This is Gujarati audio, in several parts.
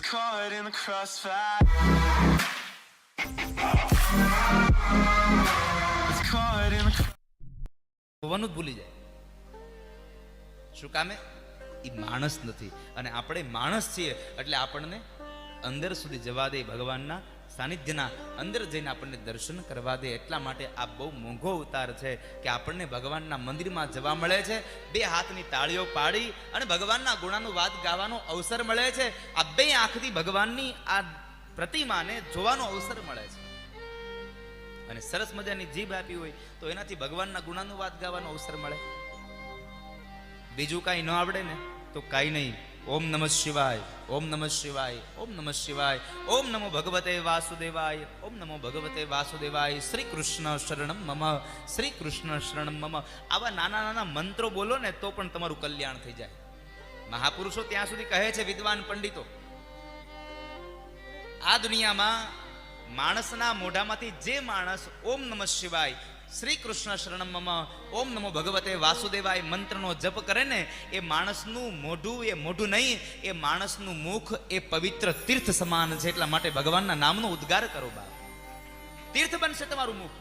caught in the crossfire. Was caught in the હોવાનું જ ભૂલી જાય. શું કામે? એ માણસ નથી, અને આપણે માણસ છીએ એટલે આપણને અંદર સુધી જવા દે, ભગવાનના સાનિધ્યના અંદર જઈને આપણને દર્શન કરવા દે. એટલા માટે આ બહુ મોંઘો અવતાર છે કે આપણને ભગવાનના મંદિરમાં જવા મળે છે, બે હાથની તાળીઓ પાડી અને ભગવાનના ગુણાનું વાદ ગાવાનો અવસર મળે છે. આ બે આંખથી ભગવાનની આ પ્રતિમાને જોવાનો અવસર મળે છે, અને સરસ મજાની જીભ આપી હોય તો એનાથી ભગવાનના ગુણાનું વાદ ગાવાનો અવસર મળે. બીજું કાંઈ ન આવડે ને તો કાંઈ નહીં. ઓમ નમઃ શિવાય, ઓમ નમઃ શિવાય, ઓમ નમઃ શિવાય, ઓમ નમો ભગવતે વાસુદેવાય, ઓમ નમો ભગવતે વાસુદેવાય, શ્રી કૃષ્ણ શરણમ મમ, શ્રી કૃષ્ણ શરણમ મમ. આવા નાના નાના મંત્રો બોલો ને તો પણ તમારું કલ્યાણ થઈ જાય. મહાપુરુષો ત્યાં સુધી કહે છે, વિદ્વાન પંડિતો, આ દુનિયામાં માણસના મોઢામાંથી જે માણસ ઓમ નમઃ શિવાય, શ્રી કૃષ્ણ શરણમ મમ, ઓમ નમો ભગવતે વાસુદેવાય મંત્રનો જપ કરે ને, એ માણસનું મોઢું એ મોઢું નહીં, એ માણસનું મુખ એ પવિત્ર તીર્થ સમાન છે. એટલા માટે ભગવાનના નામનો ઉદ્ગાર કરો બાપ, તીર્થ બનશે તમારું મુખ.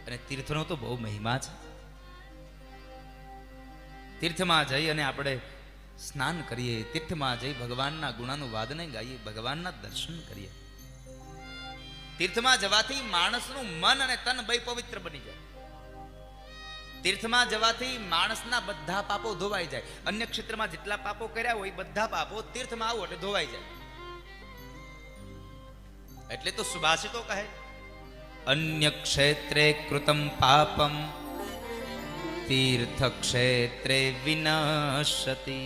અને તીર્થનો તો બહુ મહિમા છે. તીર્થમાં જઈ અને આપણે સ્નાન કરીએ, તીર્થમાં જઈ ભગવાનના ગુણાનું વાદને ગાઈએ, ભગવાનના દર્શન કરીએ. તીર્થમાં જવાથી માણસનું મન અને તન બે પવિત્ર બની જાય. તીર્થમાં જવાથી માણસના બધા પાપો ધોવાઈ જાય. અન્ય ક્ષેત્રમાં જેટલા પાપો કર્યા હોય બધા પાપો તીર્થમાં આવો એટલે ધોવાઈ જાય. એટલે તો સુભાષિતો કહે, અન્ય ક્ષેત્રે કૃતમ પાપમ તીર્થ ક્ષેત્રે વિનશ્યતિ.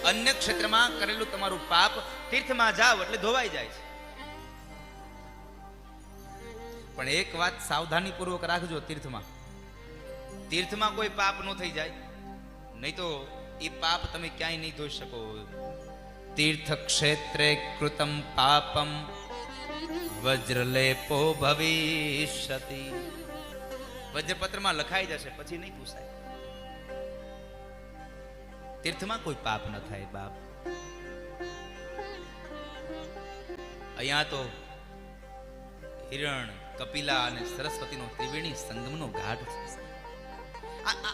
અન્ય ક્ષેત્રમાં કરેલું તમારું પાપ તીર્થમાં જાવ એટલે ધોવાઈ જાય છે. પણ એક વાત સાવધાની પૂર્વક રાખજો, તીર્થમાં કોઈ પાપ ન થઈ જાય, નહીં તો એ પાપ તમે ક્યાંય નહીં ધોઈ શકો. તીર્થ ક્ષેત્રે કૃતમ પાપમ વજ્રલેપો ભવિષ્યતિ. વજ્રપત્રમાં લખાઈ જશે, પછી નહીં પૂછાય. તીર્થમાં કોઈ પાપ ન થાય બાપ. અહીંયા તો હિરણ, કપિલા અને સરસ્વતીનો ત્રિવેણી સંગમનો ઘાટ છે.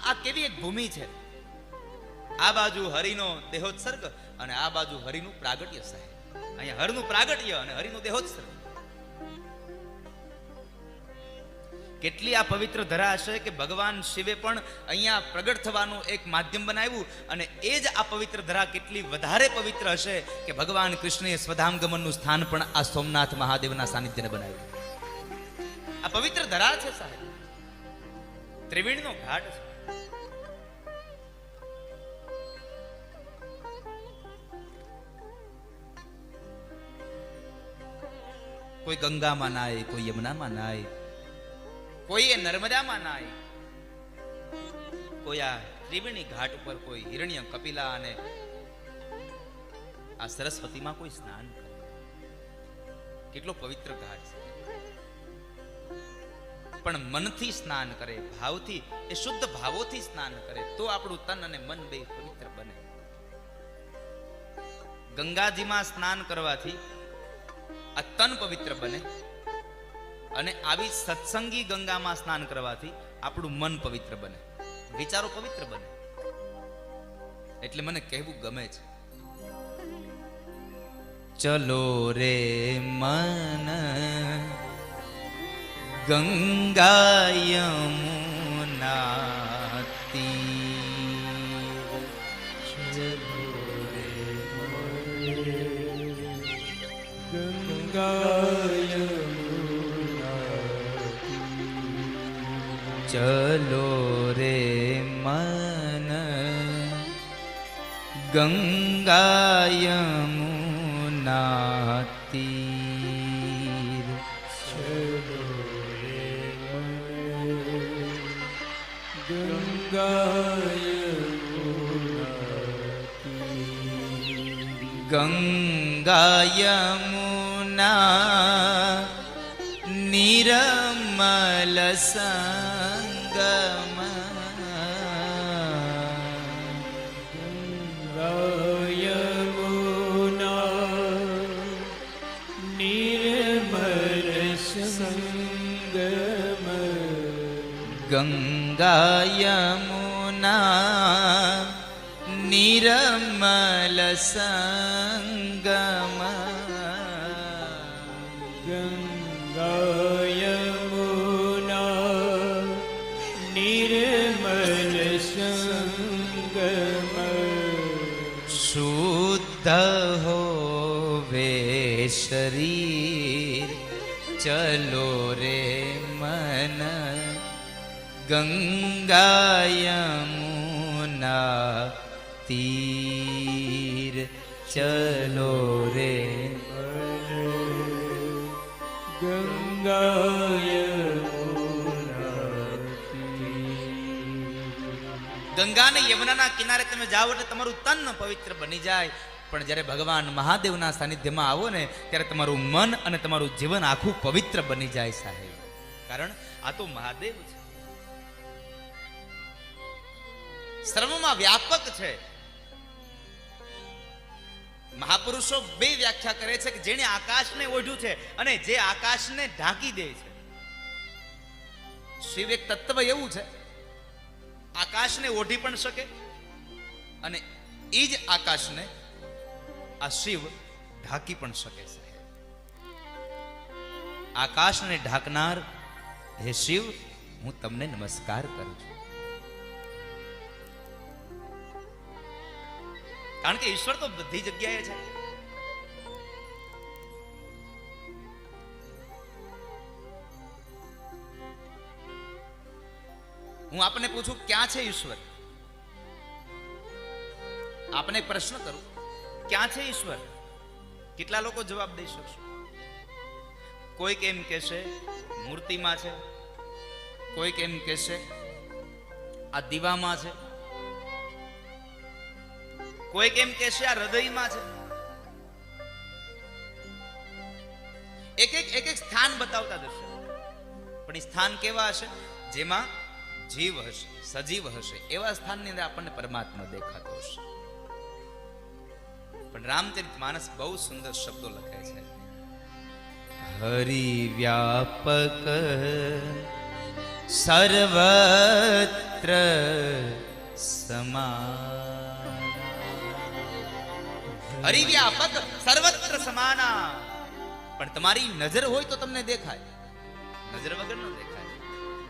આ કેવી એક ભૂમિ છે. આ બાજુ હરિનો દેહોત્સર્ગ અને આ બાજુ હરિનું પ્રાગટ્ય સાહેબ. અહીંયા હરનું પ્રાગટ્ય અને હરિનું દેહોત્સર્ગ. કેટલી આ પવિત્ર ધરા હશે કે ભગવાન શિવે પણ અહીંયા પ્રગટ થવાનું એક માધ્યમ બનાવ્યું, અને એ જ આ પવિત્ર ધરા કેટલી વધારે પવિત્ર હશે કે ભગવાન કૃષ્ણએ સ્વધામગમનનું સ્થાન પણ આ સોમનાથ મહાદેવના સાનિધ્યને બનાવ્યું. આ પવિત્ર ધરા છે સાહેબ, ત્રિવેણીનો ઘાટ છે. કોઈ ગંગામાં નાય, કોઈ યમુનામાં નાય, કોઈ નર્મદામાં નાય, કોઈ આ ત્રિવેણી ઘાટ ઉપર કોઈ હિરણ્ય, કપિલા અને આ સરસ્વતીમાં કોઈ સ્નાન કરે. કેટલો પવિત્ર ઘાટ છે. પણ મનથી સ્નાન કરે, ભાવથી, એ શુદ્ધ ભાવોથી સ્નાન કરે તો આપણું તન અને મન બે પવિત્ર બને. ગંગાજીમાં સ્નાન કરવાથી આ તન પવિત્ર બને, અને આવી સત્સંગી ગંગામાં સ્નાન કરવાથી આપણું મન પવિત્ર બને, વિચારો પવિત્ર બને. એટલે મને કહેવું ગમે છે, ચલો રે મન ગંગા યમુના તીર. ચલો રે ગંગા યમુના, ચલો રે મન ગંગા યમુના તીર. ગંગા યમુના નિરમલ સંગમ, ગંગા યમુના નિરમલ સંગમ ગંગા યમુના નિર્મલ સંગમ શુદ્ધ હોવે શરીર ચલો રે મન ગંગા યમુના તીર ચલો રે ગંગા ગંગા ને યમુનાના કિનારે તમે જાઓ એટલે તમારું તન પવિત્ર બની જાય, પણ જ્યારે ભગવાન મહાદેવના સાનિધ્યમાં આવો ને ત્યારે તમારું મન અને તમારું જીવન આખું પવિત્ર બની જાય સાહેબ. કારણ આ તો મહાદેવ છે, સર્વમાં વ્યાપક છે. મહાપુરુષો બે વ્યાખ્યા કરે છે કે જેણે આકાશને ઓઢ્યું છે અને જે આકાશને ઢાંકી દે છે. શિવ એક તત્વ એવું છે, આકાશને ઓઢી પણ શકે અને એ જ આકાશને આ શિવ ઢાંકી પણ શકે છે. આકાશને ઢાંકનાર હે શિવ, હું તમને નમસ્કાર કરું છું. કારણ કે ઈશ્વર તો બધી જગ્યાએ છે. હું આપને પૂછું ક્યાં છે ઈશ્વર? આપને એક પ્રશ્ન કરું, ક્યાં છે ઈશ્વર? કેટલા લોકો જવાબ દઈ શકશો? કોઈક એમ કહેશે મૂર્તિમાં છે, કોઈક એમ કહેશે આ દીવામાં છે, કોઈક એમ કહેશે આ હૃદયમાં છે. એક એક સ્થાન બતાવતા જશે, પણ એ સ્થાન કેવા હશે? જેમાં જીવ હશે, સજીવ હશે, એવા સ્થાનની અંદર આપણને પરમાત્મા દેખાતો હશે. પણ રામચરિત માનસ બહુ સુંદર શબ્દો લખે છે. હરિ વ્યાપક સર્વત્ર સમાન. હરિ વ્યાપક સર્વત્ર સમાના. પણ તમારી નજર હોય તો તમને દેખાય, નજર વગર ન દેખાય.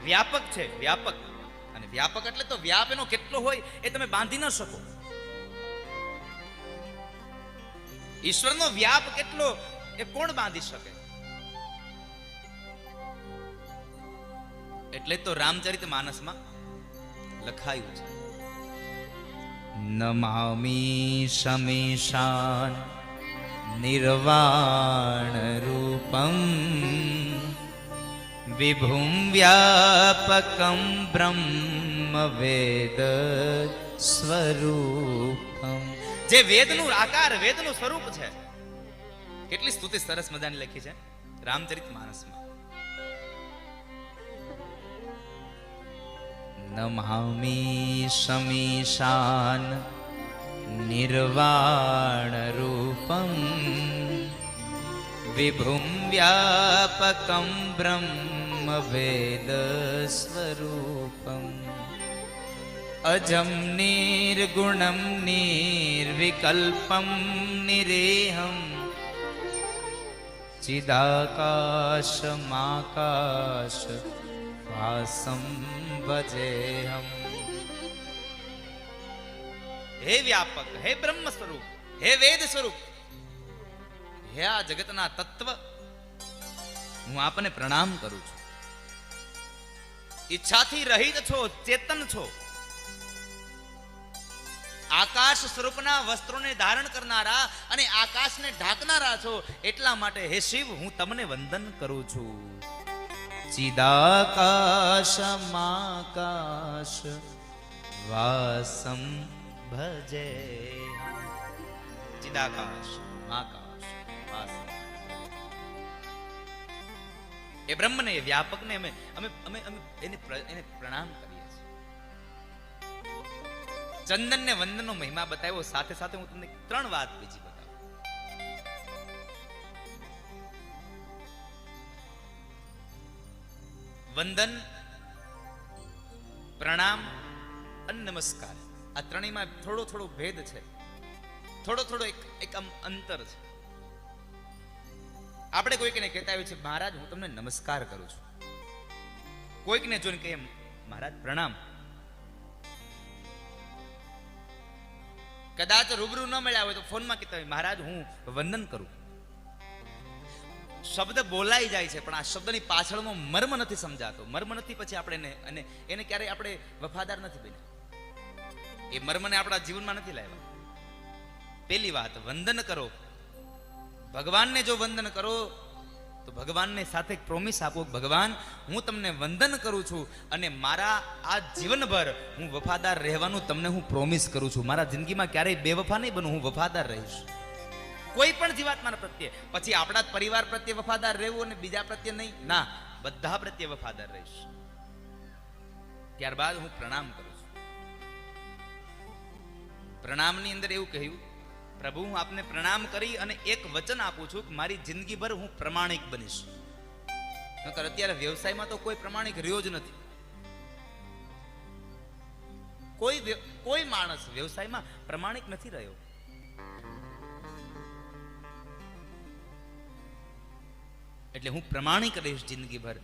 વ્યાપક છે, વ્યાપક. અને વ્યાપક એટલે તો વ્યાપ એનો કેટલો હોય એ તમે બાંધી ન શકો. ઈશ્વરનો વ્યાપ કેટલો એ કોણ બાંધી શકે? એટલે તો રામચરિત માનસમાં લખાયું છે, નમામી શમીશાન નિર્વાણ રૂપમ વિભુમ વ્યાપકમ બ્રહ્મ વેદ સ્વરૂપમ. જે વેદનું આકાર, વેદનું સ્વરૂપ છે. કેટલી સ્તુતિ સરસ મજાની લખી છે રામચરિત માનસમાં. નમામી શમીશાન નિર્વાણ રૂપમ વિભુમ વ્યાપકમ બ્રહ્મ વેદ સ્વરૂપમ અજમ નિર્ગુણમ નિર્વિકલ્પમ નિરેહમ ચિદાકાશમાકાશ વાસમ ભજેહમ. હે વ્યાપક, હે બ્રહ્મ સ્વરૂપ, હે વેદ સ્વરૂપ, હે આ જગતના તત્વ, હું આપને પ્રણામ કરું છું. ઈચ્છાથી રહિત છો, ચેતન છો, આકાશ સ્વરૂપના વસ્ત્રોને ધારણ કરનારા અને આકાશને ઢાંકનારા છો. એટલા માટે હે શિવ, હું તમને વંદન કરું છું. ચિદાકાશમાકાશ વાસમ ભજે. ચિદાકાશ આકાશ વાસમ. એ બ્રહ્મને, એ વ્યાપકને અમે અમે અમે અમે એને પ્રણામ કરીએ છીએ. ચંદન ને વંદનનો મહિમા બતાવ્યો. સાથે સાથે હું તમને 3 વાત બીજી બતાવું. વંદન પ્રણામ અને નમસ્કાર, આ ત્રણેયમાં થોડો થોડો ભેદ છે, થોડો એક આમ અંતર છે. આપણે કોઈકને કહેતા હોય છે મહારાજ હું તમને નમસ્કાર કરું છું, કોઈકને જોઈને કહીએ મહારાજ પ્રણામ. કદાચ રૂબરૂ ન મળ્યા હોય તો ફોનમાં કહેતા હોય મહારાજ હું વંદન કરું. શબ્દ બોલાઈ જાય છે પણ આ શબ્દની પાછળનો મર્મ નથી સમજાતો. મર્મ નથી પછી આપણે એને ક્યારેય આપણે વફાદાર નથી બન્યા, એ મર્મને આપણા જીવનમાં નથી લાવ્યા. પેલી વાત, વંદન કરો. ભગવાનને જો વંદન કરો તો ભગવાનને સાથે પ્રોમિસ આપો, ભગવાન હું તમને વંદન કરું છું અને મારા આ જીવનભર હું વફાદાર રહેવાનું તમને હું પ્રોમિસ કરું છું. મારા જિંદગીમાં ક્યારેય બેવફા નહીં બનું, હું વફાદાર રહીશ કોઈ પણ જીવાત્મા પ્રત્યે. પછી આપણા જ પરિવાર પ્રત્યે વફાદાર રહેવું અને બીજા પ્રત્યે નહીં, ના, બધા પ્રત્યે વફાદાર રહીશ. ત્યારબાદ હું પ્રણામ કરું છું. પ્રણામની અંદર એવું કહ્યું, પ્રભુ હું આપને પ્રણામ કરી અને એક વચન આપું છું કે મારી જિંદગીભર હું પ્રમાણિક બનીશ. નકર અત્યારે વ્યવસાયમાં તો કોઈ પ્રમાણિક રહ્યો જ નથી. કોઈ માણસ વ્યવસાયમાં પ્રમાણિક નથી રહ્યો. એટલે હું પ્રમાણિક રહીશ જિંદગીભર,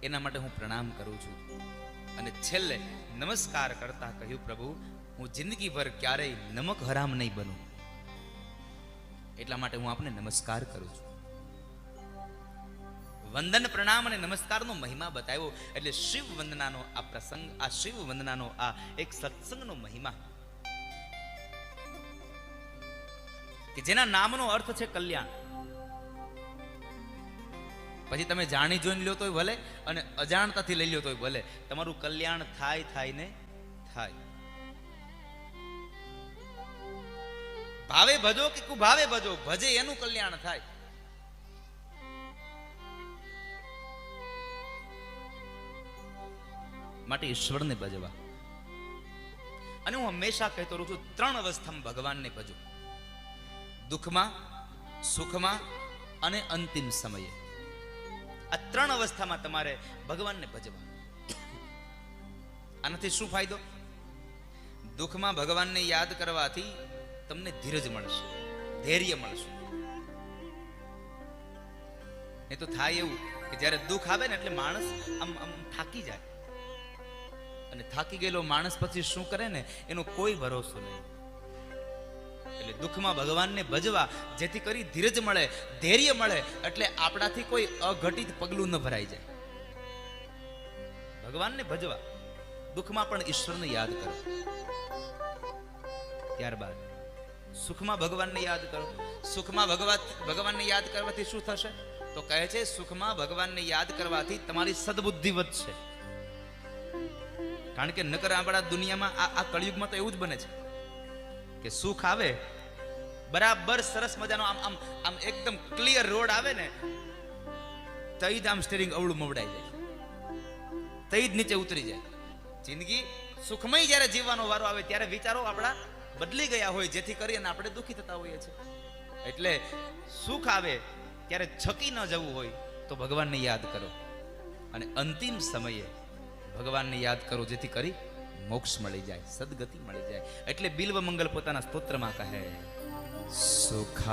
એના માટે હું પ્રણામ કરું છું. અને છેલ્લે નમસ્કાર કરતા કહ્યું પ્રભુ હું જિંદગીભર ક્યારેય નમક હરામ નહીં બનું, એટલા માટે હું આપને નમસ્કાર કરું છું. વંદન, પ્રણામ અને નમસ્કારનો મહિમા બતાવ્યો. એટલે શિવ વંદનાનો આ પ્રસંગ, આ શિવ વંદનાનો આ એક સત્સંગનો મહિમા કે જેના નામનો અર્થ છે કલ્યાણ. પછી તમે જાણી જોઈને લ્યો તોય ભલે અને અજાણતાથી લઈ લ્યો તોય ભલે, તમારું કલ્યાણ થાય ને થાય. ભાવે ભજો કે કુભાવે ભજો, ભજે એનું કલ્યાણ થાય. માટે ઈશ્વરને ભજવા. અને હું હંમેશા કહેતો રહું છું, ત્રણ અવસ્થામાં ભગવાનને ભજો: દુઃખમાં, સુખમાં અને અંતિમ સમયે. આ ત્રણ અવસ્થામાં તમારે ભગવાનને ભજવા. આનાથી શું ફાયદો? દુઃખમાં ભગવાનને યાદ કરવાથી તમને ધીરજ મળશે, ધૈર્ય મળશે. એ તો થાય એવું કે જ્યારે દુઃખ આવે ને એટલે માણસ આમ થાકી જાય, અને થાકી ગયેલો માણસ પછી શું કરે ને એનો કોઈ ભરોસો નહીં. એટલે દુઃખમાં ભગવાનને ભજવા, જેથી કરી ધીરજ મળે, ધૈર્ય મળે, એટલે આપણાથી કોઈ અઘટિત પગલું ન ભરાઈ જાય. ભગવાનને ભજવા, દુઃખમાં પણ ઈશ્વરને યાદ કરો. ત્યારબાદ સુખમાં ભગવાનને યાદ કરો. સુખમાં ભગવાનને યાદ કરવાથી શું થશે? તો કહે છે સુખમાં ભગવાનને યાદ કરવાથી તમારી સદબુદ્ધિ વધશે. કારણ કે નકર આપણા દુનિયામાં આ કળિયુગમાં તો એવું જ બને છે કે સુખ આવે, બરાબર સરસ મજાનો આમ એકદમ ક્લિયર રોડ આવે ને, તઈ જ આમ સ્ટીરિંગ અવળું મવડાઈ જાય, તઈ જ નીચે ઉતરી જાય. જિંદગી સુખમય જ્યારે જીવવાનો વારો આવે ત્યારે વિચારો આપણા બદલી ગયા હોય, જેથી કરીને આપણે દુઃખી થતા હોઈએ છીએ. એટલે સુખ આવે ત્યારે છકી ન જવું હોય તો ભગવાનને યાદ કરો, અને અંતિમ સમયે ભગવાનને યાદ કરો, જેથી કરી મોક્ષ મળી જાય, સદગતિ મળી જાય. એટલે બિલ્વ મંગલ પોતાના સ્તોત્રમાં કહે, સુખાવસાને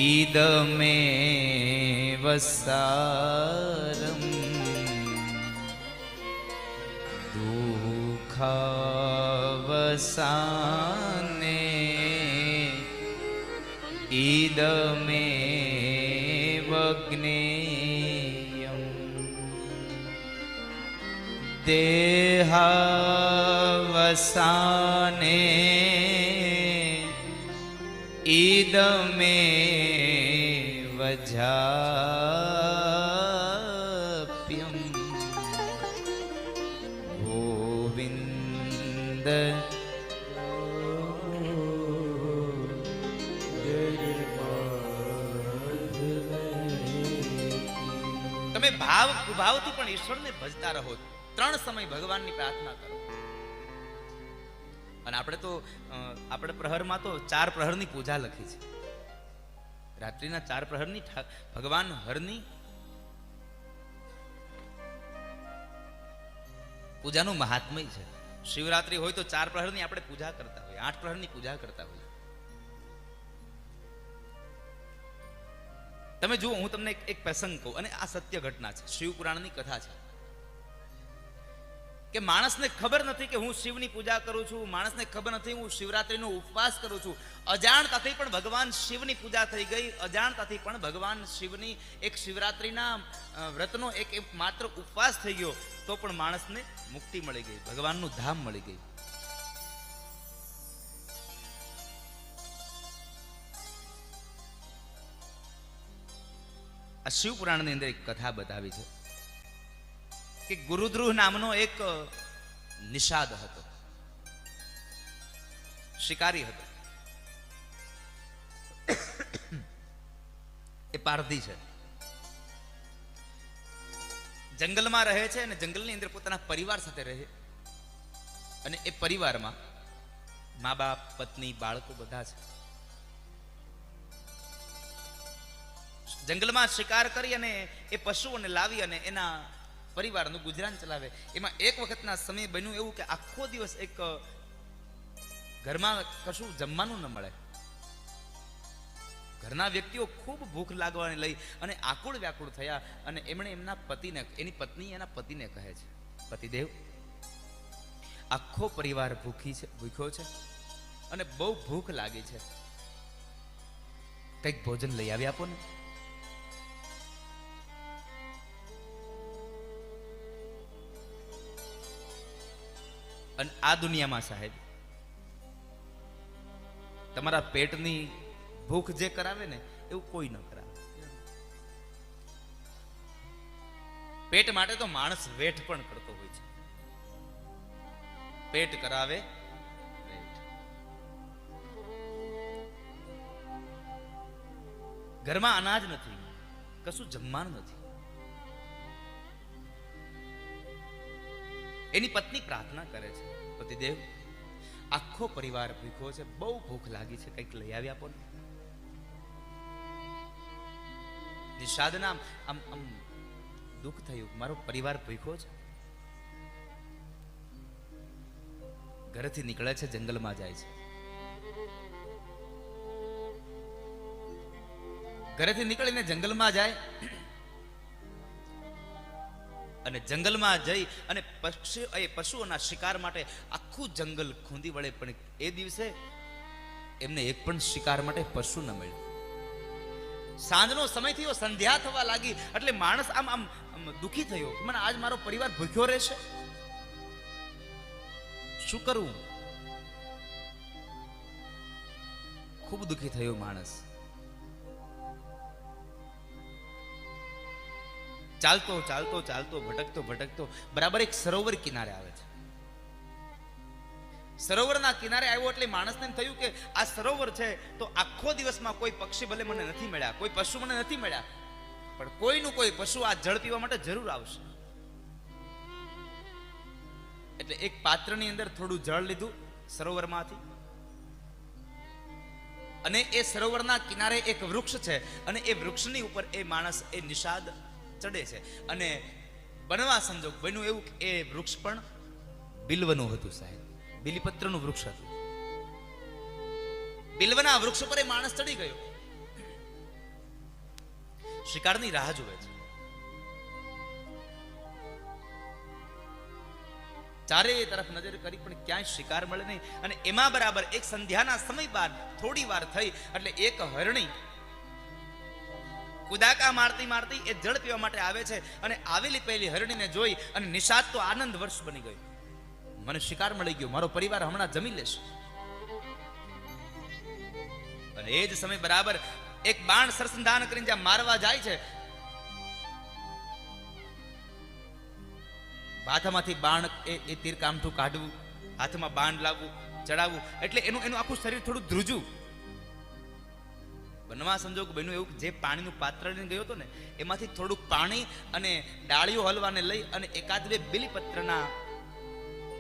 ઈદમે વસારમ દુઃખાવસાને ઈદમે વગ્નેયમ દેહાવસાને ઈદમે વજાપ્યમ ગોવિંદ તમે ભાવથી પણ ઈશ્વરને ભજતા રહો. ત્રણ સમય ભગવાનની પ્રાર્થના કરો. અને આપણે પ્રહરમાં તો 4 પ્રહરની પૂજા લખી છે. રાત્રિના 4 પ્રહરની ભગવાન હરની પૂજાનું મહાત્મય છે. શિવરાત્રી હોય તો 4 પ્રહરની આપણે પૂજા કરતા હોય, 8 પ્રહરની પૂજા કરતા હોય. તમે જુઓ, હું તમને એક પ્રસંગ કહું, અને આ સત્ય ઘટના છે, શિવપુરાણની કથા છે, કે માણસને ખબર નથી કે હું શિવની પૂજા કરું છું, માણસને ખબર નથી હું શિવરાત્રીનો ઉપવાસ કરું છું. અજાણતાથી પણ ભગવાન શિવની પૂજા થઈ ગઈ, અજાણતાથી પણ ભગવાન શિવની એક શિવરાત્રીના વ્રતનો એક માત્ર ઉપવાસ થઈ ગયો, તો પણ માણસને મુક્તિ મળી ગઈ, ભગવાનનું ધામ મળી ગઈ. આ શિવપુરાણની અંદર એક કથા બતાવી છે કે ગુરુદ્રુહ નામનો એક નિષાદ હતો, શિકારી હતો. એ પારધી છે, જંગલમાં રહે છે અને જંગલની અંદર પોતાના પરિવાર સાથે રહે, અને એ પરિવારમાં મા બાપ, પત્ની, બાળકો બધા છે. જંગલમાં શિકાર કરી અને એ પશુઓને લાવી અને એના પરિવારનું ગુજરાન ચલાવે. એમાં એક વખતના સમય બન્યું એવું કે આખો દિવસ એક ઘરમાં કશું જમવાનું ન મળે. ઘરના વ્યક્તિઓ ખૂબ ભૂખ લાગવાને લઈ અને આકુળ વ્યાકુળ થયા, અને એમણે એમના પતિને, એની પત્ની એના પતિને કહે છે, પતિદેવ, આખો પરિવાર ભૂખ્યો છે અને બહુ ભૂખ લાગી છે, કંઈક ભોજન લઈ આવી આપો ને. અને આ દુનિયામાં સાહેબ, તમારા પેટની ભૂખ જે કરાવે ને એવું કોઈ ન કરાવે. પેટ માટે તો માણસ વેઠ પણ કરતો હોય છે. પેટ કરાવે વેઠ. ઘરમાં અનાજ નથી, કશું જમવાનું નથી. એની પત્ની પ્રાર્થના કરે છે, પતિદેવ, આખો પરિવાર ભૂખ્યો છે, બહુ ભૂખ લાગી છે, કંઈક લઈ આવી આપો ને. નિષાદના આમ દુઃખ થયું, મારો પરિવાર ભૂખ્યો છે. ઘરેથી નીકળે છે, જંગલમાં જાય છે. ઘરેથી નીકળીને જંગલમાં જાય, અને જંગલમાં જઈ અને પશુઓના શિકાર માટે આખું જંગલ ખૂંદી વળે, પણ એ દિવસે એમને એક પણ શિકાર માટે પશુ ન મળ્યું. સાંજનો સમય થયો, સંધ્યા થવા લાગી, એટલે માણસ આમ દુખી થયો, મને આજ મારો પરિવાર ભૂખ્યો રહેશે, શું કરવું? ખૂબ દુખી થયો માણસ. ચાલતો ચાલતો ચાલતો, ભટકતો ભટકતો બરાબર એક સરોવર કિનારે આવે છે. સરોવરના કિનારે આવ્યો એટલે માણસને એમ થયું કે આ સરોવર છે તો આખો દિવસમાં કોઈ પક્ષી ભલે મને નથી મળ્યા, કોઈ પશુ મને નથી મળ્યા, પણ કોઈનું કોઈ પશુ આ જળ પીવા માટે જરૂર આવશે. એટલે એક પાત્રની અંદર થોડું જળ લીધું સરોવરમાંથી, અને એ સરોવરના કિનારે એક વૃક્ષ છે, અને એ વૃક્ષની ઉપર એ માણસ, એ નિષાદ ચડે છે. અને બનવા સંજોગ બન્યું એવું કે એ વૃક્ષ પણ બિલ્વનું હતું સાહેબ, બિલીપત્રનું વૃક્ષ હતું. બિલ્વના વૃક્ષ પર એ માણસ ચડી ગયો, શિકારની રાહ જુએ છે. ચારે તરફ નજર કરી પણ ક્યાંય શિકાર મળે નહીં. અને એમાં બરાબર એક સંધ્યાના સમય બાદ થોડી વાર થઈ એટલે એક હરણી કુદાકા મારતી મારતી એ જળ પીવા માટે આવે છે, અને આવેલી પહેલી હરણીને જોઈ અને નિષાદ તો આનંદ વર્ષ બની ગયો, મને શિકાર મળી ગયો, મારો પરિવાર હમણાં જમી લેશે. અને એ જ સમય બરાબર એક બાણ સરસંધાન કરીને જ્યાં મારવા જાય છે, હાથમાંથી બાણ એ તીર કામઠું કાઢવું, હાથમાં બાણ લાવવું, ચડાવવું, એટલે એનું આખું શરીર થોડું ધ્રુજવું. બનવા સંજોગ બન્યું એવું જે પાણીનું પાત્ર લઈને ગયો હતો ને, એમાંથી થોડુંક પાણી અને ડાળીઓ હલવાને લઈ અને એકાદ બે બિલીપત્રના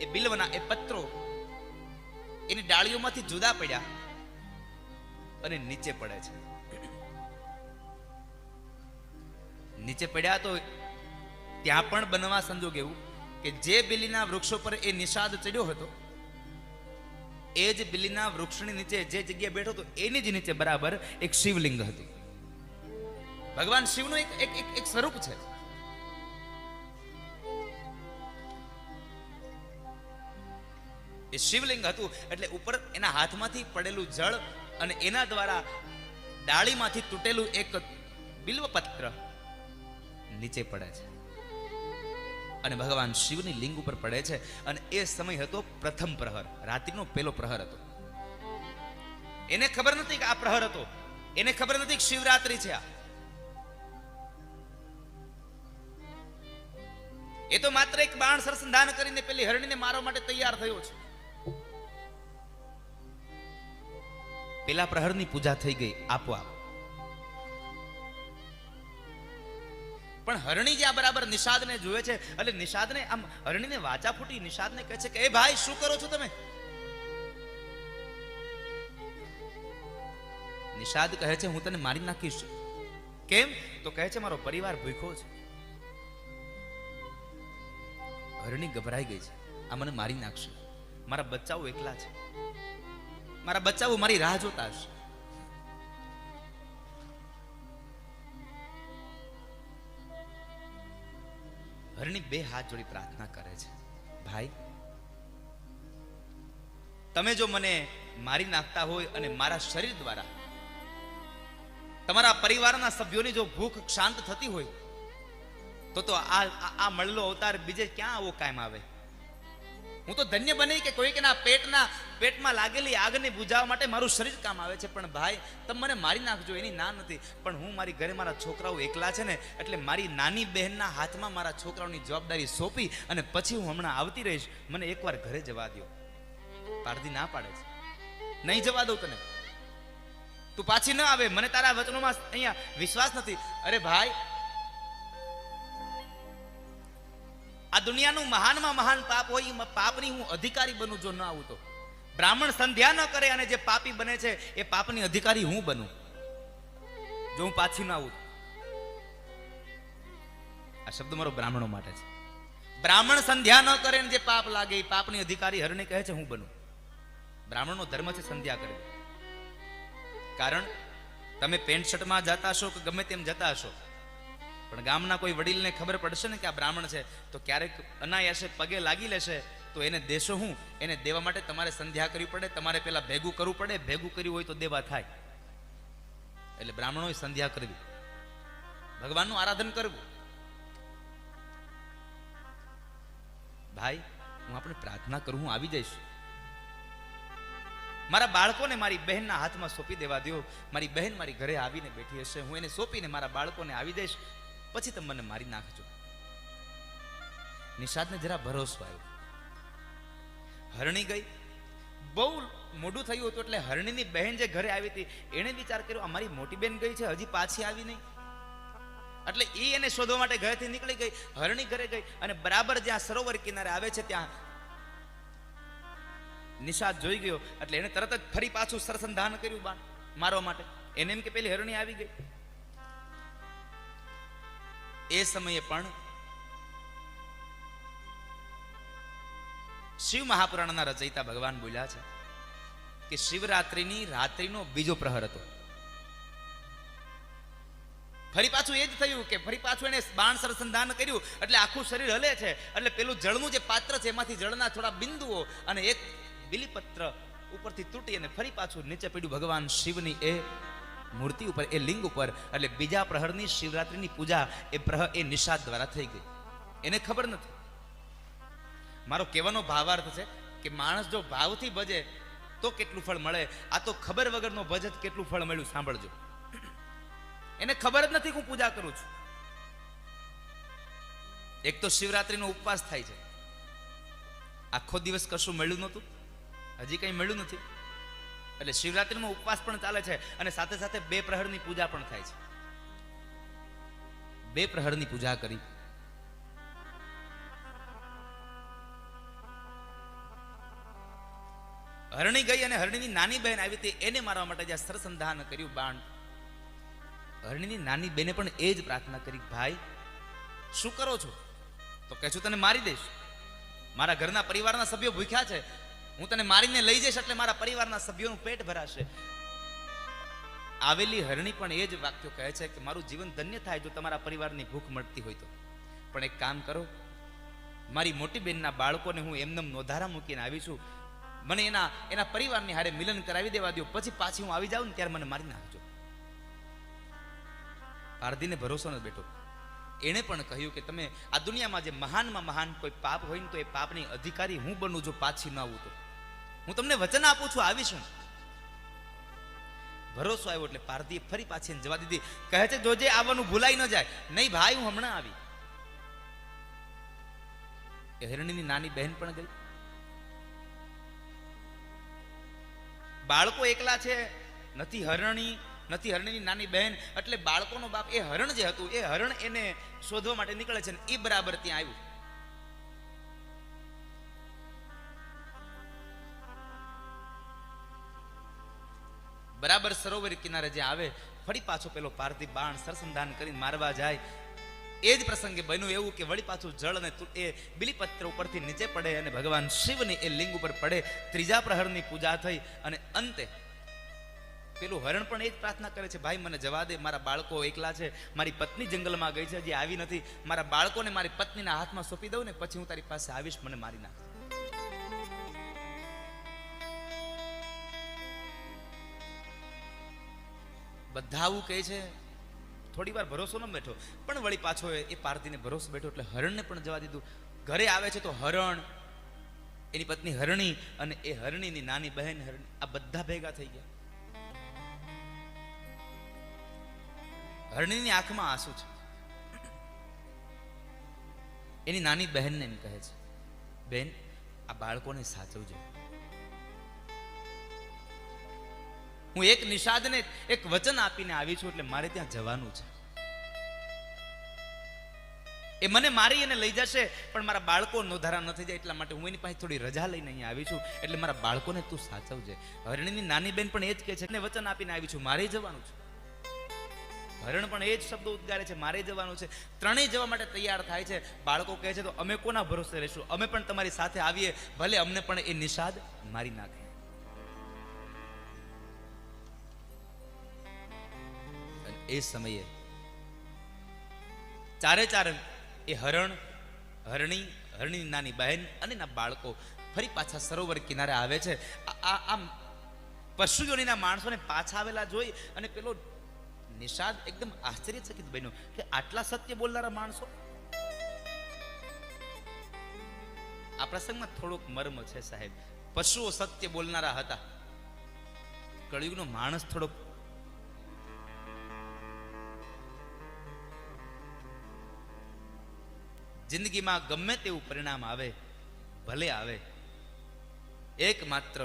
એ બિલ્વના એ પત્રો એની ડાળીઓમાંથી જુદા પડ્યા અને નીચે પડે છે. નીચે પડ્યા તો ત્યાં પણ બનવા સંજોગ એવું કે જે બિલીના વૃક્ષો પર એ નિષાદ ચડ્યો હતો, એ જ બિલીના વૃક્ષની નીચે જે જગ્યાએ બેઠો હતો એની જ નીચે બરાબર એક શિવલિંગ હતું. ભગવાન શિવનું એક સ્વરૂપ છે. એ શિવલિંગ હતું એટલે ઉપર એના હાથમાંથી પડેલું જળ અને એના દ્વારા ડાળીમાંથી તૂટેલું એક બિલ્વપત્ર નીચે પડે છે અને ભગવાન શિવની લિંગ ઉપર પડે છે. અને એ સમય હતો પ્રથમ પ્રહર, રાત્રિનો પહેલો પ્રહર હતો. એને ખબર નથી કે આ પ્રહર હતો, એને ખબર નથી કે શિવરાત્રી છે. એ તો માત્ર એક બાણ સરસંધાન કરીને પેલી હરણીને મારવા માટે તૈયાર થયો છે. પેલા પ્રહરની પૂજા થઈ ગઈ આપોઆપ. પણ હરણી જ્યાં બરાબર નિષાદને જોવે છે એટલે નિષાદને આમ હરણીને વાચા ફૂટી નિષાદને કહે છે કે એ ભાઈ શું કરો છો તમે? નિષાદ કહે છે હું તને મારી નાખીશ. કેમ? તો કહે છે મારો પરિવાર ભૂખ્યો છે. હરણી ગભરાઈ ગઈ છે, આ મને મારી નાખશે. મારા બચ્ચાઓ એકલા છે, મારા બચ્ચાઓ મારી રાહ જોતા હશે. હરણી બે હાથ જોડી પ્રાર્થના કરે છે, ભાઈ તમે જો મને મારી નાખતા હોય અને મારા શરીર દ્વારા તમારા પરિવારના સભ્યોની જો ભૂખ શાંત થતી હોય તો આ મળેલો અવતાર બીજે ક્યાં આવો કાયમ આવે? હું તો ધન્ય બની કે કોઈકના પેટમાં લાગેલી આગને બુજાવવા માટે મારું શરીર કામ આવે છે. પણ ભાઈ તમે મને મારી નાખજો એની ના નથી, પણ હું મારી ઘરે મારા છોકરાઓ એકલા છે ને એટલે મારી નાની બહેનના હાથમાં મારા છોકરાઓની જવાબદારી સોંપી અને પછી હું હમણાં આવતી રહીશ. મને એકવાર ઘરે જવા દો. પારધી ના પાડે છે, નહીં જવા દઉં તને, તું પાછી ન આવે. મને તારા વચનોમાં અહીંયા વિશ્વાસ નથી. અરે ભાઈ, આ દુનિયાનું મહાનમાં મહાન પાપ હોય એ પાપની હું અધિકારી બનું જો ન આવું તો. બ્રાહ્મણ સંધ્યા ન કરે અને જે પાપી બને છે એ પાપની અધિકારી હું બનું જો હું પાછી ન આવું. આ શબ્દ મારો બ્રાહ્મણો માટે છે. બ્રાહ્મણ સંધ્યા ન કરે અને જે પાપ લાગે એ પાપની અધિકારી હરણી કહે છે હું બનું. બ્રાહ્મણનો ધર્મ છે સંધ્યા કરવી. કારણ તમે પેન્ટ શર્ટમાં જતા હશો કે ગમે તેમ જતા હશો, પણ ગામના કોઈ વડીલને ખબર પડશે ને કે આ બ્રાહ્મણ છે તો ક્યારેક અનાયાસે પગે લાગી લેશે તો એને દેશો હું? એને દેવા માટે તમારે સંધ્યા કરવી પડે, તમારે પેલા ભેગું કરવું પડે. ભેગું કર્યું હોય તો દેવા થાય. એટલે બ્રાહ્મણોએ સંધ્યા કરવી, ભગવાનનું આરાધન કરવું. ભાઈ હું આપણે પ્રાર્થના કરું, હું આવી જઈશ. મારા બાળકોને મારી બહેનના હાથમાં સોંપી દેવા દો. મારી બહેન મારી ઘરે આવીને બેઠી હશે, હું એને સોંપીને મારા બાળકોને આવી દઈશ, પછી તમે મને મારી નાખજો. નિષાદને જરા ભરોસો આવ્યો. હરણી ગઈ, બહુ મોડું થયું હતું એટલે હરણીની બહેન જે ઘરે આવી હતી એણે વિચાર કર્યો અમારી મોટી બેન ગઈ છે, હજી પાછી આવી નહીં. એટલે એ એને શોધવા માટે ઘરેથી નીકળી ગઈ. હરણી ઘરે ગઈ અને બરાબર જ્યાં સરોવર કિનારે આવે છે ત્યાં નિષાદ જોઈ ગયો એટલે એને તરત જ ફરી પાછું સરસંધાન કર્યું બાણ મારવા માટે. એને એમ કે પેલી હરણી આવી ગઈ. એ સમયે પણ શિવ મહાપુરાણના રચયિતા ભગવાન બોલ્યા છે કે શિવરાત્રિની રાત્રિનો બીજો પ્રહર હતો. ફરી પાછું એ જ થયું કે ફરી પાછું એને બાણ સરસંધાન કર્યું એટલે આખું શરીર હલે છે. એટલે પેલું જળનું જે પાત્ર છે એમાંથી જળના થોડા બિંદુઓ અને એક બિલીપત્ર ઉપરથી તૂટી અને ફરી પાછું નીચે પડ્યું ભગવાન શિવની એ મૂર્તિ ઉપર, એ લિંગ ઉપર. એટલે બીજા પ્રહરની શિવરાત્રિની પૂજા એ નિષાદ દ્વારા થઈ ગઈ. એને ખબર નથી. મારો કહેવાનો ભાવાર્થ છે કે માણસ જો ભાવથી ભજે તો કેટલું ફળ મળે. આ તો ખબર વગરનો ભજ કેટલું ફળ મળ્યું સાંભળજો. એને ખબર જ નથી હું પૂજા કરું છું. એક તો શિવરાત્રીનો ઉપવાસ થાય છે, આખો દિવસ કશું મળ્યું નહોતું, હજી કંઈ મળ્યું નથી. એટલે શિવરાત્રીનો ઉપવાસ પણ ચાલે છે અને સાથે સાથે બે પ્રહરની પૂજા પણ થાય છે. બે પ્રહરની પૂજા કરી હરણી ગઈ અને હરણીની નાની બહેન આવી હતી એને મારવા માટે જ્યાં સરસંધાન કર્યું બાણ, હરણીની નાની બેને પણ એ જ પ્રાર્થના કરી ભાઈ શું કરો છો? તો કહે છું તને મારી દઈશ. મારા ઘરના પરિવારના સભ્યો ભૂખ્યા છે, હું તને મારીને લઈ જઈશ એટલે મારા પરિવારના સભ્યોનું પેટ ભરાશે. આવેલી હરણી પણ એ જ વાક્યો કહે છે કે મારું જીવન ધન્ય થાય જો તમારા પરિવારની ભૂખ મળતી હોય તો. પણ એક કામ કરો, મારી મોટી બહેનના બાળકોને હું એમનેમ નોધારા મૂકીને આવી છું, મને એના પરિવારની હારે મિલન કરાવી દેવા દો, પછી પાછી હું આવી જાઉં ને ત્યારે મને મારી નાખજો. પારધીને ભરોસો ન બેઠો. એણે પણ કહ્યું કે તમે આ દુનિયામાં જે મહાનમાં મહાન કોઈ પાપ હોય ને તો એ પાપની અધિકારી હું બનું જો પાછી ન આવું તો. હું તમને વચન આપું છું આવીશું. ભરોસો આવ્યો એટલે પારધીએ ફરી પાછી જવા દીધી. કહે છે જોજે આવવાનું ભૂલાઈ ન જાય. નહીં ભાઈ, હું હમણાં આવી. એ હિરણીની નાની બહેન પણ ગઈ. બાળકો એકલા છે, નથી હરણીની નાની બહેન, એટલે બાળકોનો બાપ એ હરણ જે હતું એ હરણ એને શોધવા માટે નીકળે છે ને એ બરાબર ત્યાં આવ્યું. બરાબર સરોવર કિનારે જે આવે, ફરી પાછો પેલો પારધી બાણ સરસંધાન કરીને મારવા જાય. એ જ પ્રસંગે બન્યું એવું કે વળી પાછું જળ અને એ બિલીપત્ર ઉપરથી નીચે પડે અને ભગવાન શિવની એ લિંગ ઉપર પડે. ત્રીજા પ્રહરની પૂજા થઈ અને અંતે પેલું હરણ પણ એ જ પ્રાર્થના કરે છે, ભાઈ મને જવા દે, મારા બાળકો એકલા છે, મારી પત્ની જંગલમાં ગઈ છે, હજી આવી નથી, મારા બાળકોને મારી પત્નીના હાથમાં સોંપી દઉં ને પછી હું તારી પાસે આવીશ, મને મારી નાખ. બધા આવું કહે છે. થોડી વાર ભરોસો ન બેઠો, પણ વળી પાછો એ પારધીને ભરોસો બેઠો એટલે હરણને પણ જવા દીધું. ઘરે આવે છે તો હરણ, એની પત્ની હરણી અને એ હરણીની નાની બહેન હરણી, આ બધા ભેગા થઈ ગયા. હરણીની આંખમાં આંસુ છે. એની નાની બહેનને એમ કહે છે, બેન આ બાળકોને સાચવજો. હું એક નિષાદને એક વચન આપીને આવી છું એટલે મારે ત્યાં જવાનું છે. એ મને મારી અને લઈ જશે પણ મારા બાળકો નોધારા ન થઈ જાય એટલા માટે હું એની પાસે થોડી રજા લઈને અહીંયા આવી છું, એટલે મારા બાળકોને તું સાચવજે. હરણીની નાની બેન પણ એ જ કહે છે, વચન આપીને આવી છું, મારે જવાનું છે. હરણ પણ એ જ શબ્દો ઉદ્ગારે છે, મારે જવાનું છે. ત્રણેય જવા માટે તૈયાર થાય છે. બાળકો કહે છે તો અમે કોના ભરોસે રહીશું, અમે પણ તમારી સાથે આવીએ, ભલે અમને પણ એ નિષાદ મારી નાખે. એ સમયે ચારે ચાર એ હરણી નાની બહેન અને ના બાળકો ફરી પાછા સરોવર કિનારે આવે છે. આમ પશુઓના માણસોને પાછા આવેલા જોઈ અને પેલો નિષાદ એકદમ આશ્ચર્યચકિત બન્યો કે આટલા સત્ય બોલનારા માણસો. આ પ્રસંગમાં થોડોક મર્મ છે સાહેબ. પશુઓ સત્ય બોલનારા હતા, કળિયુગનો માણસ થોડોક જિંદગીમાં ગમે તેવું પરિણામ આવે, ભલે આવે, એકમાત્ર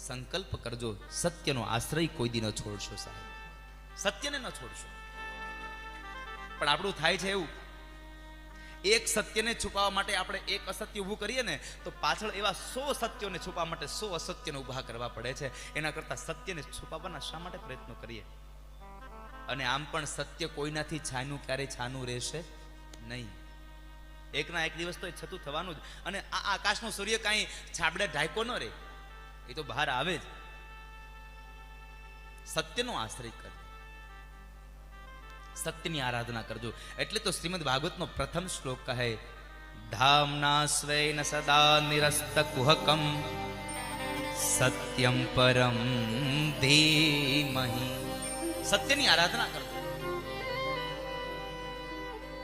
સંકલ્પ કરજો, સત્યનો આશ્રય કોઈ દી ન છોડશો સાહેબ, સત્યને ન છોડશો. પણ આપણું થાય છે એવું, એક સત્યને છુપાવવા માટે આપણે એક અસત્ય ઊભું કરીએ ને તો પાછળ એવા 100 સત્યોને છુપાવવા માટે 100 અસત્યને ઊભા કરવા પડે છે. એના કરતાં સત્યને છુપાવવાના શા માટે પ્રયત્નો કરીએ? અને આમ પણ સત્ય કોઈનાથી છાનું ક્યારેય છાનું રહેશે નહીં. એકના એક દિવસ તો એ છતું થવાનું જ. અને આ આકાશનો સૂર્ય કાંઈ છાબડે ઢાંકો ન રહે, એ તો બહાર આવે જ. સત્યનો આશ્રય કરજો, સત્યની આરાધના કરજો. એટલે તો શ્રીમદ ભાગવતનો પ્રથમ શ્લોક કહે, ધામના સ્વૈન સદા નિરસ્ત કુહકમ સત્યમ પરમ ધીમહિ. સત્યની આરાધના કરજો,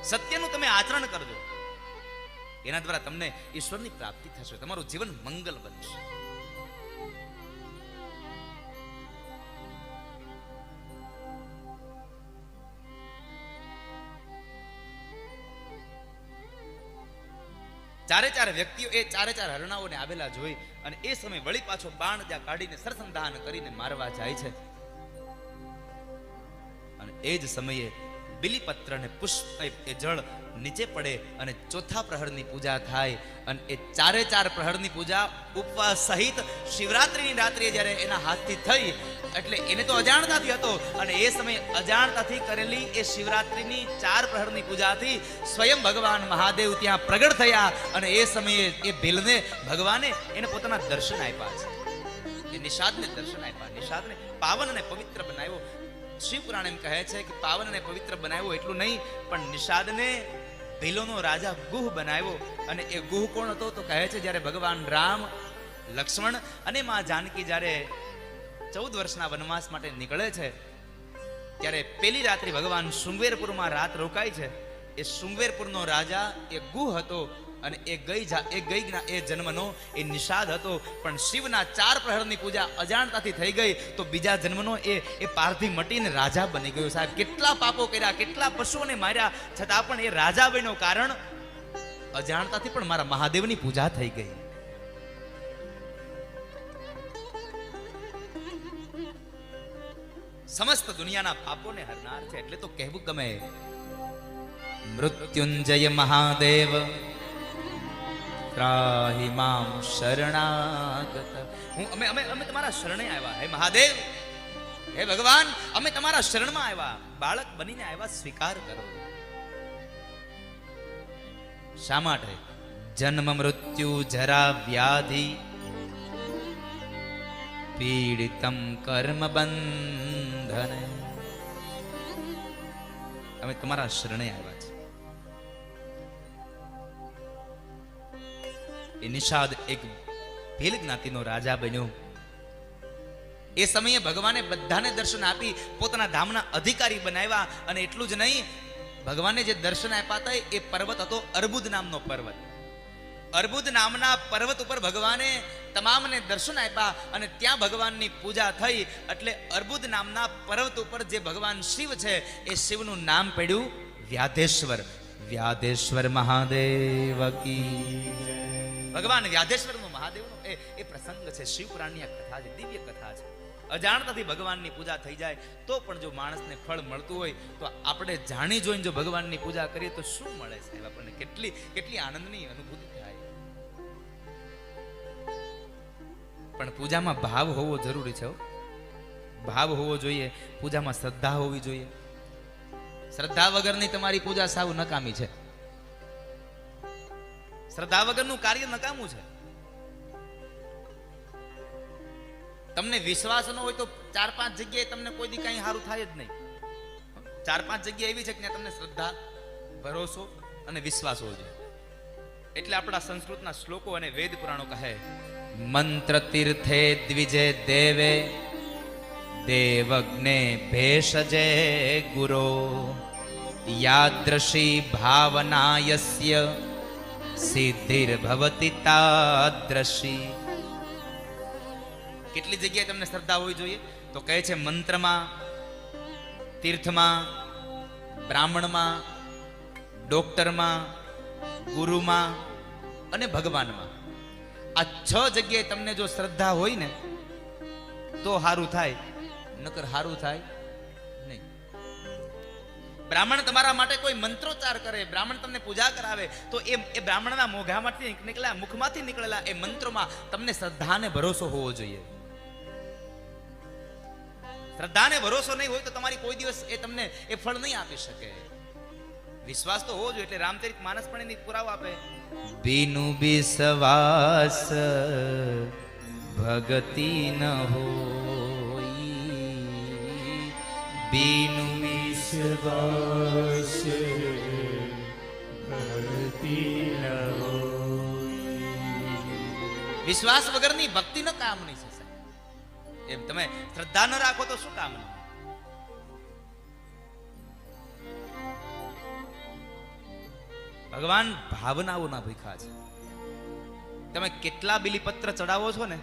સત્યનું તમે આચરણ કરજો. એના દ્વારા તમને ઈશ્વરની પ્રાપ્તિ થશે, તમારું જીવન મંગલ બનશે. ચારે ચાર વ્યક્તિઓ એ ચારે ચાર હરણાઓને આવેલા જોઈ અને એ સમય વળી પાછો બાણ જ્યાં કાઢીને સરસંધાન કરીને મારવા જાય છે. અને એ જ સમયે બિલીપત્ર અને પુષ્પ એ જળ નીચે પડે અને ચોથા પ્રહરની પૂજા થાય અને એ ચારે ચાર પ્રહરની પૂજા ઉપવાસ સહિત શિવરાત્રિની રાત્રિએ જ્યારે એના હાથથી થઈ એટલે એને તો અજાણતાથી હતો અને એ સમયે અજાણતાથી કરેલી એ શિવરાત્રિની ચાર પ્રહરની પૂજાથી સ્વયં ભગવાન મહાદેવ ત્યાં પ્રગટ થયા અને એ સમયે એ ભીલને ભગવાને એને પોતાના દર્શન આપ્યા છે. એ નિષાદને દર્શન આપ્યા, નિષાદને પાવન અને પવિત્ર બનાવ્યો. શિવપુરાણ એમ કહે છે કે પાવન અને પવિત્ર બનાવ્યો એટલું નહીં પણ નિષાદને ભીલોનો રાજા ગુહ બનાવ્યો. અને એ ગુહ કોણ હતો તો કહે છે જ્યારે ભગવાન રામ, લક્ષ્મણ અને માં જાનકી જ્યારે 14 વર્ષના વનવાસ માટે નીકળે છે ત્યારે પેલી રાત્રિ ભગવાન શૃંગવેરપુરમાં રાત રોકાય છે. એ શૃંગવેરપુરનો રાજા એ ગુહ હતો અને એ જન્મનો એ નિષાદ હતો. પણ શિવના ચાર પ્રહરની પૂજા અજાણતાથી થઈ ગઈ તો બીજા જન્મનો એ પારધી મટીને રાજા બની ગયો. સાહેબ, કેટલા પાપો કર્યા, કેટલા પશુઓને માર્યા, છતાં પણ એ રાજા બન્યો. કારણ અજાણતાથી પણ મારા મહાદેવની પૂજા થઈ ગઈ. સમસ્ત દુનિયાના પાપોને હરનાર છે. એટલે તો કહેવું ગમે, મૃત્યુંજય મહાદેવ ત્રાહિ મામ શરણાગત. અમે તમારા શરણે આવ્યા. હે મહાદેવ, હે ભગવાન, અમે તમારા શરણમાં આવ્યા, બાળક બનીને આવ્યા, સ્વીકાર કરો. શા માટે? જન્મ મૃત્યુ જરા વ્યાધિ પીડિતમ કર્મ બંધન. અમે તમારા શરણે આવ્યા છે. એ નિષાદ એક ભીલ જ્ઞાતિનો રાજા બન્યો. એ સમયે ભગવાને બધાને દર્શન આપી પોતાના ધામના અધિકારી બનાવ્યા. અને એટલું જ નહીં, ભગવાને જે દર્શન આપ્યા હતા એ પર્વત હતો અર્બુદ નામનો પર્વત. અર્બુદ નામના પર્વત ઉપર ભગવાને તમામને દર્શન આપ્યા અને ત્યાં ભગવાનની પૂજા થઈ. એટલે અર્બુદ નામના પર્વત ઉપર જે ભગવાન શિવ છે એ શિવનું નામ પડ્યું વ્યાધેશ્વર. વ્યાધેશ્વર મહાદેવ કી. ભગવાન વ્યાધેશ્વરનો મહાદેવનો એ પ્રસંગ છે. શિવપુરાણની આ કથા છે, દિવ્ય કથા છે. અજાણતાથી ભગવાનની પૂજા થઈ જાય તો પણ જો માણસને ફળ મળતું હોય તો આપણે જાણી જોઈને જો ભગવાનની પૂજા કરીએ તો શું મળે સાહેબ? આપણને કેટલી આનંદની અનુભૂતિ થાય. પણ પૂજામાં ભાવ હોવો જરૂરી છે. ભાવ હોવો જોઈએ. પૂજામાં શ્રદ્ધા હોવી જોઈએ. શ્રદ્ધા વગરની તમારી પૂજા સાવ નકામી છે. શ્રદ્ધા વગરનું કાર્ય નકામું છે. તમને વિશ્વાસ ન હોય તો 4-5 જગ્યાએ તમને કોઈ દી કઈ સારું થાય જ નહીં. 4-5 જગ્યા એવી છે કે ત્યાં તમને શ્રદ્ધા, ભરોસો અને વિશ્વાસ હોવો જોઈએ. એટલે આપણા સંસ્કૃતના શ્લોકો અને વેદ પુરાણો કહે, મંત્ર તીર્થે દ્વિજે દેવે દેવજ્ઞે ભેષજે ગુરો યાદ્રશી ભાવનાયસ્ય સિદ્ધિર્ભવતિ તાદ્રશી. કેટલી જગ્યાએ તમને શ્રદ્ધા હોવી જોઈએ તો કહે છે મંત્રમાં, તીર્થમાં, બ્રાહ્મણમાં, ડોક્ટરમાં, ગુરુમાં અને ભગવાનમાં. આ 6 જગ્યાએ તમને જો શ્રદ્ધા હોય ને તો સારું થાય, નકર સારું થાય નહીં. બ્રાહ્મણ તમારા માટે કોઈ મંત્રોચ્ચાર કરે, બ્રાહ્મણ તમને પૂજા કરાવે તો એ બ્રાહ્મણના મોઢામાંથી નીકળેલા, મુખમાંથી નીકળેલા એ મંત્રોમાં તમને શ્રદ્ધા અને ભરોસો હોવો જોઈએ. શ્રદ્ધા અને ભરોસો નહીં હોય તો તમારી કોઈ દિવસ એ તમને એ ફળ નહીં આપી શકે. વિશ્વાસ તો હોવો જોઈએ. એટલે રામચરિત માનસ પણ એની પુરાવો આપે, બીનુ વિશ્વાસ ભગતિ ન હોય, બીનુ વિશ્વાસ ભક્તિ ન હોય. વિશ્વાસ વગરની ભક્તિ ન કામ નહીં છે. એમ તમે શ્રદ્ધા ન રાખો તો શું કામ? ભગવાન ભાવનાઓના ભીખા છે. તમે કેટલા બિલીપત્ર ચડાવો છો ને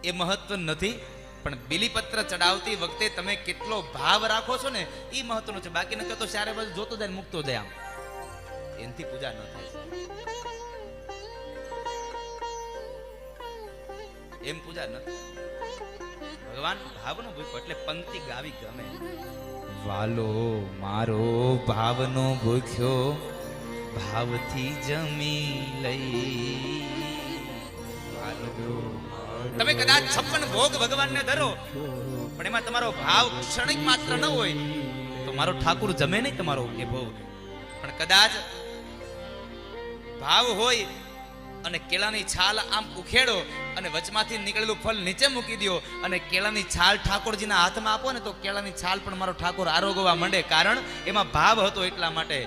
એ મહત્વ નથી, પણ બિલીપત્ર ચડાવતી વખતે તમે કેટલો ભાવ રાખો છો ને એ મહત્વનું છે. બાકી ન તો ચારે બાજુ જોતો જાય, મૂકતો જાય, આમ એનાથી પૂજા ન થાય. એમ પૂજા ન થાય. ભગવાન ભાવનો ભૂખો. એટલે પંક્તિ ગાવી ગમે, વાલો મારો ભાવનો ભૂખ્યો ભાવથી જમી લઈ. વાલો તમે કદાચ 56 ભોગ ભગવાનને ધરો પણ એમાં તમારો ભાવ ક્ષણિક માત્ર ન હોય તો મારો ઠાકુર જમે નહીં તમારો એ ભોગ. પણ કદાચ ભાવ હોય અને કેળાની છાલ આમ ઉખેડો અને વચમાંથી નીકળેલું ફળ નીચે મૂકી દો અને કેળાની છાલ ઠાકોરજીના હાથમાં આપો ને તો કેળાની છાલ પણ મારો ઠાકોર આરોગવા માંડે. કારણ એમાં ભાવ હતો એટલા માટે.